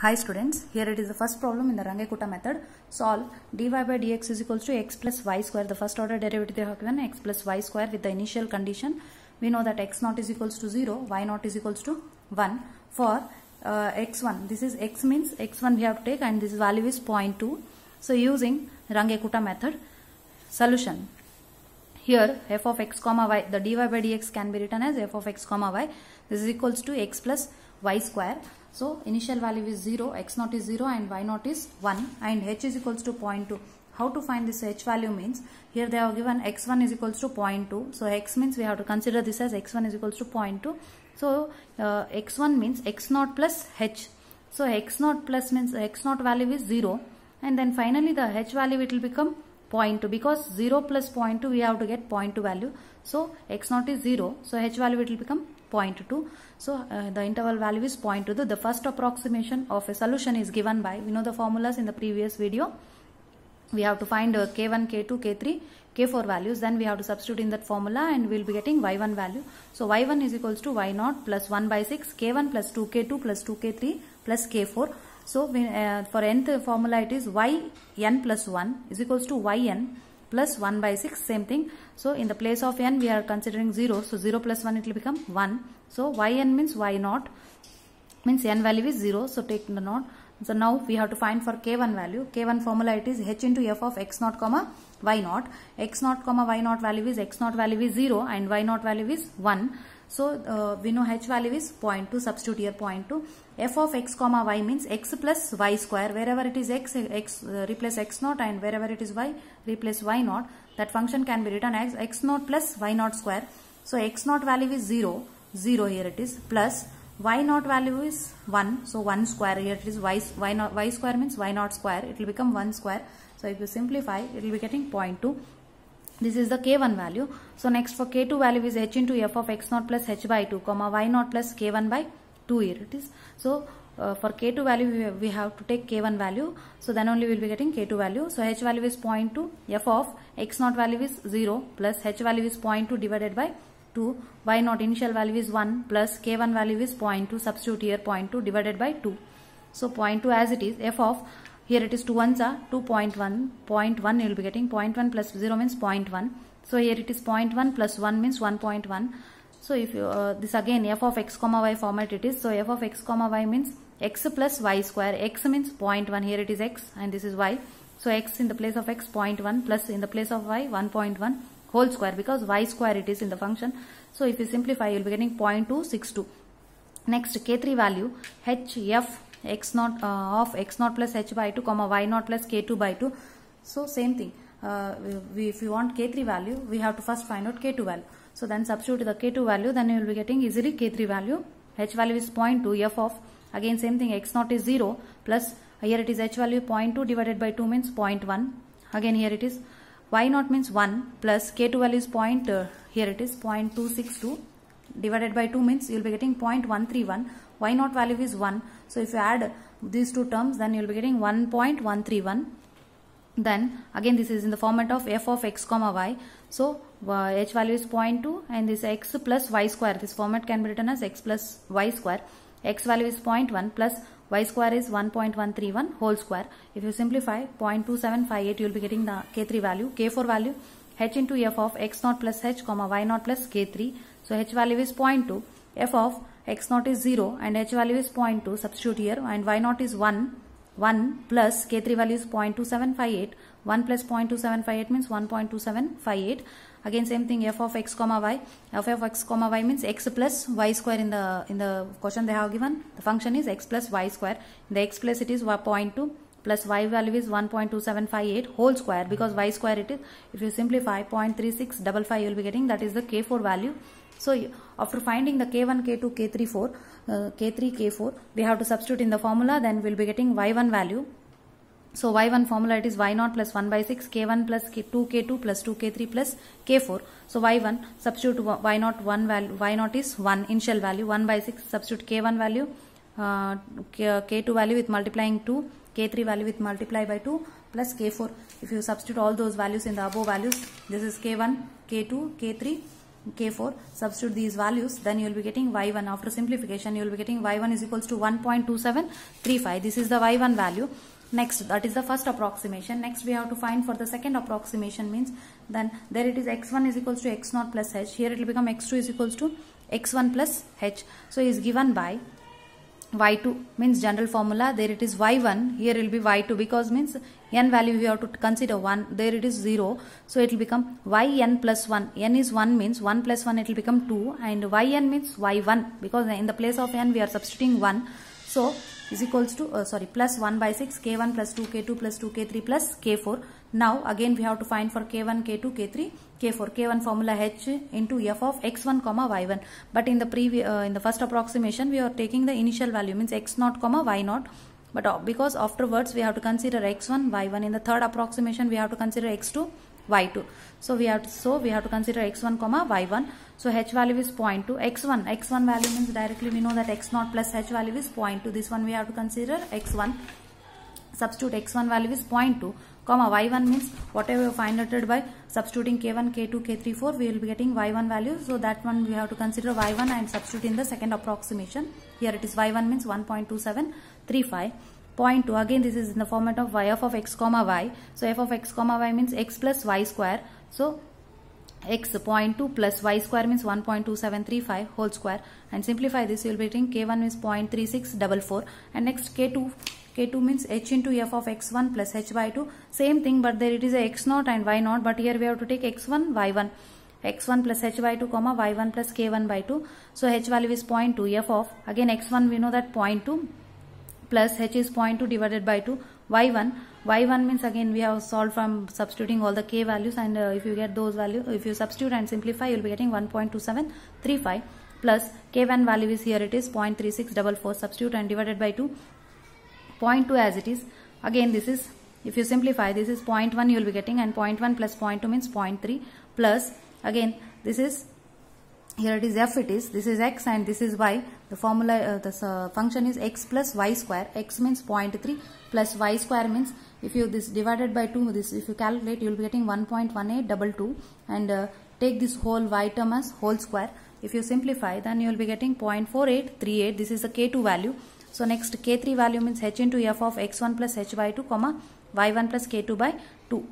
Hi students, here it is the first problem in the Runge-Kutta method. Solve dy by dx is equals to x plus y square. The first order derivative they have given x plus y square with the initial condition. We know that x naught is equals to 0, y naught is equals to 1. For x1, this is x means x1 we have to take and this value is 0.2. So using Runge-Kutta method, solution. Here f of x comma y, the dy by dx can be written as f of x comma y. This is equals to x plus y square. So initial value is 0, x naught is 0 and y naught is 1 and h is equals to 0.2. How to find this h value means, here they have given x1 is equals to 0.2. So x means we have to consider this as x1 is equals to 0.2. So x1 means x naught plus h. So x naught plus means x naught value is 0 and then finally the h value it will become 0.2 because 0 plus 0.2 we have to get 0.2 value. So x naught is 0. So h value it will become 0.2. So the interval value is 0.2. The first approximation of a solution is given by, we know the formulas in the previous video. We have to find k1, k2, k3, k4 values. Then we have to substitute in that formula and we will be getting y1 value. So y1 is equals to y0 plus 1 by 6, k1 plus 2k2 plus 2k3 plus k4. So for nth formula it is yn plus 1 is equals to yn plus 1 by 6, same thing. So in the place of n we are considering 0. So 0 plus 1 it will become 1. So yn means y0 means n value is 0. So take the naught. So now we have to find for k1 value. K1 formula it is h into f of x0 comma y0. x0 comma y0 value is x0 value is 0 and y0 value is 1. So we know h value is 0.2. Substitute here 0.2. F of x comma y means x plus y square. Wherever it is x replace x0 and wherever it is y replace y0. That function can be written as x0 plus y0 square. So x0 value is 0. 0 here it is plus y0 value is 1. So 1 square here it is y square means y0 square. It will become 1 square. So if you simplify it will be getting 0.2. This is the k1 value. So next for k2 value is h into f of x0 plus h by 2 comma y0 plus k1 by 2 here it is. So for k2 value we have to take k1 value. So then only we will be getting k2 value. So h value is 0.2. F of x0 value is 0 plus h value is 0.2 divided by 2. Y0 initial value is 1 plus k1 value is 0.2. Substitute here 0.2 divided by 2. So 0.2 as it is. F of here it is 2 ones are 2.1. 0.1 you will be getting 0.1 plus 0 means 0.1. So here it is 0.1 plus 1 means 1.1. So if you this again f of x comma y format it is. So f of x comma y means x plus y square. X means 0.1. Here it is x and this is y. So x in the place of x 0.1 plus in the place of y 1.1 whole square because y square it is in the function. So if you simplify you will be getting 0.262. Next k3 value h f x0 of x0 plus h by 2 comma y0 plus k2 by 2. So same thing. If you want k3 value we have to first find out k2 value. So then substitute the k2 value, then you will be getting easily k3 value. H value is 0.2. F of again same thing x0 is 0 plus here it is h value 0.2 divided by 2 means 0.1. Again here it is y0 means 1 plus k2 value is here it is 0.262 divided by 2 means you will be getting 0.131. Y0 value is 1. So if you add these two terms then you will be getting 1.131. Then again this is in the format of f of x comma y. So h value is 0.2 and this x plus y square. This format can be written as x plus y square. X value is 0.1 plus y square is 1.131 whole square. If you simplify 0.2758 you will be getting the k3 value. K4 value h into f of x0 plus h comma y0 plus k3. So h value is 0.2. F of x0 is 0 and h value is 0.2. Substitute here and y0 is 1 plus k3 value is 0.2758. 1 plus 0.2758 means 1.2758. Again same thing f of x comma y. F of x comma y means x plus y square in the question they have given. The function is x plus y square. In the x place it is 0.2 plus y value is 1.2758 whole square because y square it is. If you simplify 0.3655 you will be getting, that is the k4 value. So after finding the k1, k2, k3, 4, k3, k4 we have to substitute in the formula, then we will be getting y1 value. So y1 formula it is y0 plus 1 by 6 k1 plus 2k2 plus 2k3 plus k4. So y1 substitute y0 1 value, y0 is 1 initial value 1 by 6. Substitute k1 value, k2 value with multiplying 2, k3 value with multiply by 2 plus k4. If you substitute all those values in the above values, this is k1, k2, k3 K4, substitute these values, then you will be getting y1. After simplification, you will be getting y1 is equals to 1.2735. This is the y1 value. Next, that is the first approximation. Next, we have to find for the second approximation, means then there it is x1 is equals to x0 plus h. Here it will become x2 is equals to x1 plus h. So is given by y2, means general formula. There it is y1, here it will be y2, because means n value we have to consider 1, there it is 0. So it will become yn plus 1. N is 1, means 1 plus 1 it will become 2, and yn means y1, because in the place of n we are substituting 1. So is equals to plus 1 by 6 k1 plus 2 k2 plus 2 k3 plus k4. Now again we have to find for k1, k2, k3, k4. K1 formula h into f of x1 comma y1. But in the in the first approximation we are taking the initial value, means x0 comma y0. But because afterwards we have to consider x1, y1. In the third approximation we have to consider x2, y2. So we have to consider x1 comma y1. So h value is 0.2. x1 value means directly we know that x0 plus h value is 0.2. This one we have to consider x1. Substitute x1 value is 0.2, comma y1 means whatever you find out by substituting k1, k2, k3, 4, we will be getting y1 value. So that one we have to consider y1 and substitute in the second approximation. Here it is y1 means 1.2735. 0.2, again this is in the format of y of x comma y. So f of x comma y means x plus y square. So x 0.2 plus y square means 1.2735 whole square, and simplify this, you will be getting k1 is 0.3644, and next k2 means h into f of x1 plus h by 2. Same thing, but there it is a x0 and y0, but here we have to take x1, y1. x1 plus h by 2 comma y1 plus k1 by 2. So h value is 0.2, f of, again x1 we know that 0.2 plus h is 0.2 divided by 2, y1 means again we have solved from substituting all the k values, and if you get those values, if you substitute and simplify, you will be getting 1.2735 plus k1 value is, here it is 0.3644, substitute and divided by 2, 0.2 as it is. Again this is, if you simplify, this is 0.1 you will be getting, and 0.1 plus 0.2 means 0.3, plus again this is, here it is f, it is, this is x and this is y. The formula, the function is x plus y square. X means 0.3 plus y square means, if you this divided by 2, this if you calculate, you will be getting 1.1822, and take this whole y term as whole square. If you simplify, then you will be getting 0.4838. This is the k2 value. So next k3 value means h into f of x1 plus h by 2 comma y1 plus k2 by 2.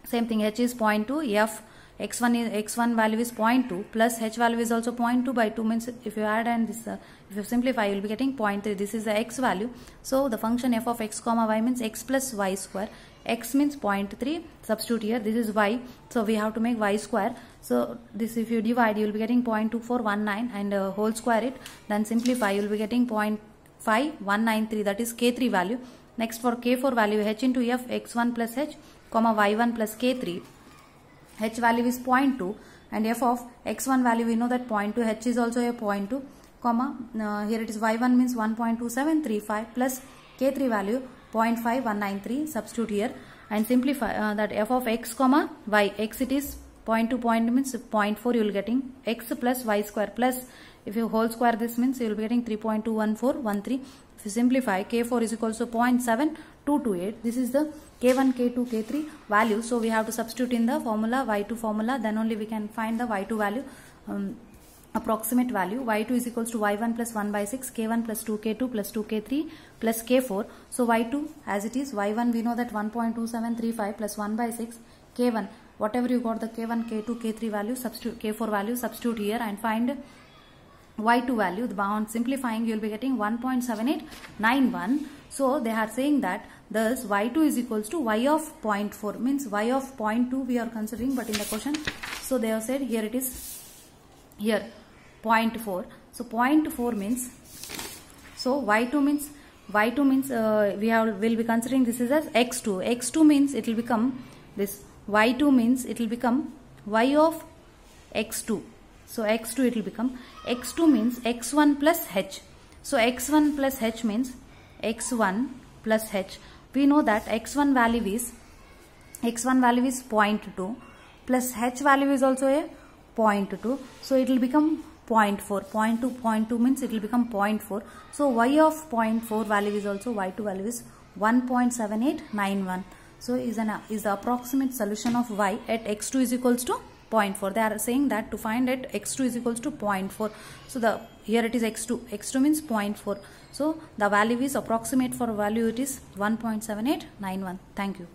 Same thing, h is 0.2, f x1 value is 0.2 plus h value is also 0.2 by 2, means if you add and this if you simplify, you will be getting 0.3. This is the x value. So the function f of x comma y means x plus y square. X means 0.3, substitute here, this is y, so we have to make y square. So this, if you divide, you will be getting 0.2419 and whole square it, then simplify, you will be getting 0.5193, that is k3 value. Next for k4 value, h into f x1 plus h comma y1 plus k3. H value is 0.2 and f of x1 value we know that 0.2, h is also a 0.2, comma here it is y1 means 1.2735 plus k3 value 0.5193, substitute here and simplify that f of x comma y, x it is 0.2 point means 0.4, you will getting x plus y square, plus if you whole square this means you will be getting 3.21413. If you simplify, k4 is equals to 0.7228. This is the k1, k2, k3 value. So we have to substitute in the formula, y2 formula, then only we can find the y2 value, approximate value. y2 is equals to y1 plus 1 by 6, k1 plus 2k2 plus 2k3 plus k4. So y2 as it is, y1 we know that 1.2735 plus 1 by 6, k1, whatever you got the k1, k2, k3 value, substitute, k4 value, substitute here and find y2 value. On simplifying, you will be getting 1.7891. So they are saying that thus y2 is equals to y of 0.4, means y of 0.2 we are considering, but in the question, so they have said here it is, here 0.4. So 0.4 means, so y2 means will be considering this is as x2. x2 means it will become this, y2 means it will become y of x2. So x2 it will become, x2 means x1 plus h. So x1 plus h means x1 plus h. We know that x1 value is 0.2 plus h value is also a 0.2. So it will become 0.4. 0.2 means it will become 0.4. So y of 0.4 value is also, y2 value is 1.7891. So is the approximate solution of y at x2 is equals to 0.4. They are saying that to find it x2 is equals to 0.4. So here it is x2. x2 means 0.4. So the value is approximate for value, it is 1.7891. Thank you.